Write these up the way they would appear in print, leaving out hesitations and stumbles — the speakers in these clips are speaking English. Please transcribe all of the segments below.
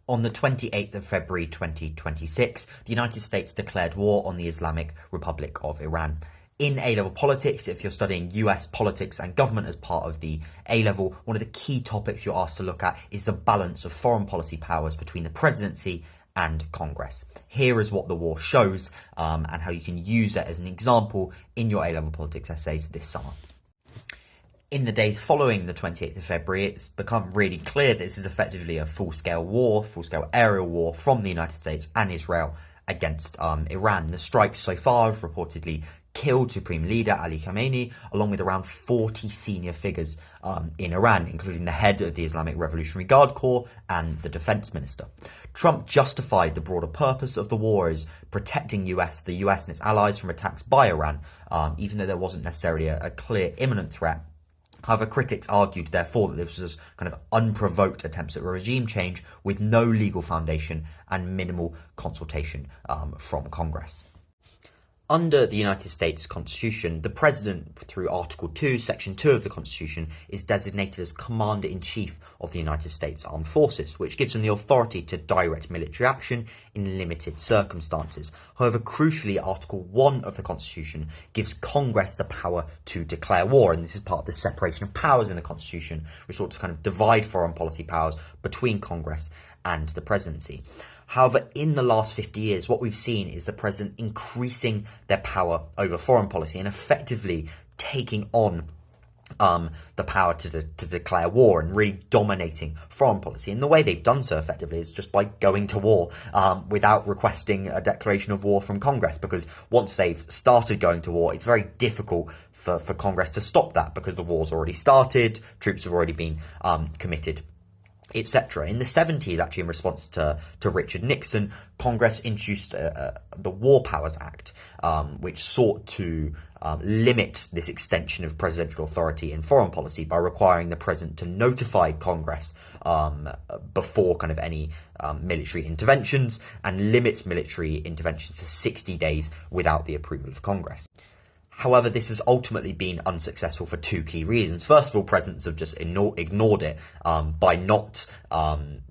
On the 28th of February 2026, the United States declared war on the Islamic Republic of Iran. In A-level politics, if you're studying US politics and government as part of the A-level, one of the key topics you're asked to look at is the balance of foreign policy powers between the presidency and Congress. Here is what the war shows and how you can use it as an example in your A-level politics essays this summer. In the days following the 28th of February, it's become really clear that this is effectively a full-scale war, full-scale aerial war from the United States and Israel against Iran. The strikes so far have reportedly killed Supreme Leader Ali Khamenei, along with around 40 senior figures in Iran, including the head of the Islamic Revolutionary Guard Corps and the defense minister. Trump justified the broader purpose of the war as protecting the US and its allies from attacks by Iran, even though there wasn't necessarily a clear imminent threat. However, critics argued, therefore, that this was kind of unprovoked attempts at regime change with no legal foundation and minimal consultation from Congress. Under the United States Constitution, the President, through Article 2, Section 2 of the Constitution, is designated as Commander-in-Chief of the United States Armed Forces, which gives him the authority to direct military action in limited circumstances. However, crucially, Article 1 of the Constitution gives Congress the power to declare war, and this is part of the separation of powers in the Constitution, which sought to kind of divide foreign policy powers between Congress and the presidency. However, in the last 50 years, what we've seen is the president increasing their power over foreign policy and effectively taking on the power to declare war and really dominating foreign policy. And the way they've done so effectively is just by going to war without requesting a declaration of war from Congress, because once they've started going to war, it's very difficult for Congress to stop that because the war's already started, troops have already been committed, etc. In the 70s, actually, in response to Richard Nixon, Congress introduced the War Powers Act, which sought to limit this extension of presidential authority in foreign policy by requiring the president to notify Congress before kind of any military interventions, and limits military interventions to 60 days without the approval of Congress. However, this has ultimately been unsuccessful for two key reasons. First of all, presidents have just ignored it by not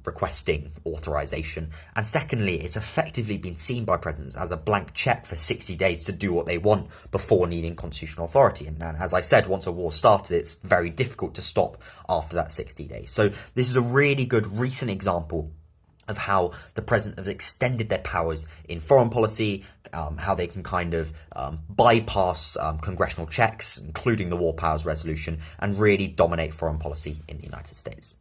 requesting authorization. And secondly, it's effectively been seen by presidents as a blank check for 60 days to do what they want before needing constitutional authority. And as I said, once a war started, it's very difficult to stop after that 60 days. So this is a really good recent example of how the president has extended their powers in foreign policy, how they can kind of bypass congressional checks, including the War Powers Resolution, and really dominate foreign policy in the United States.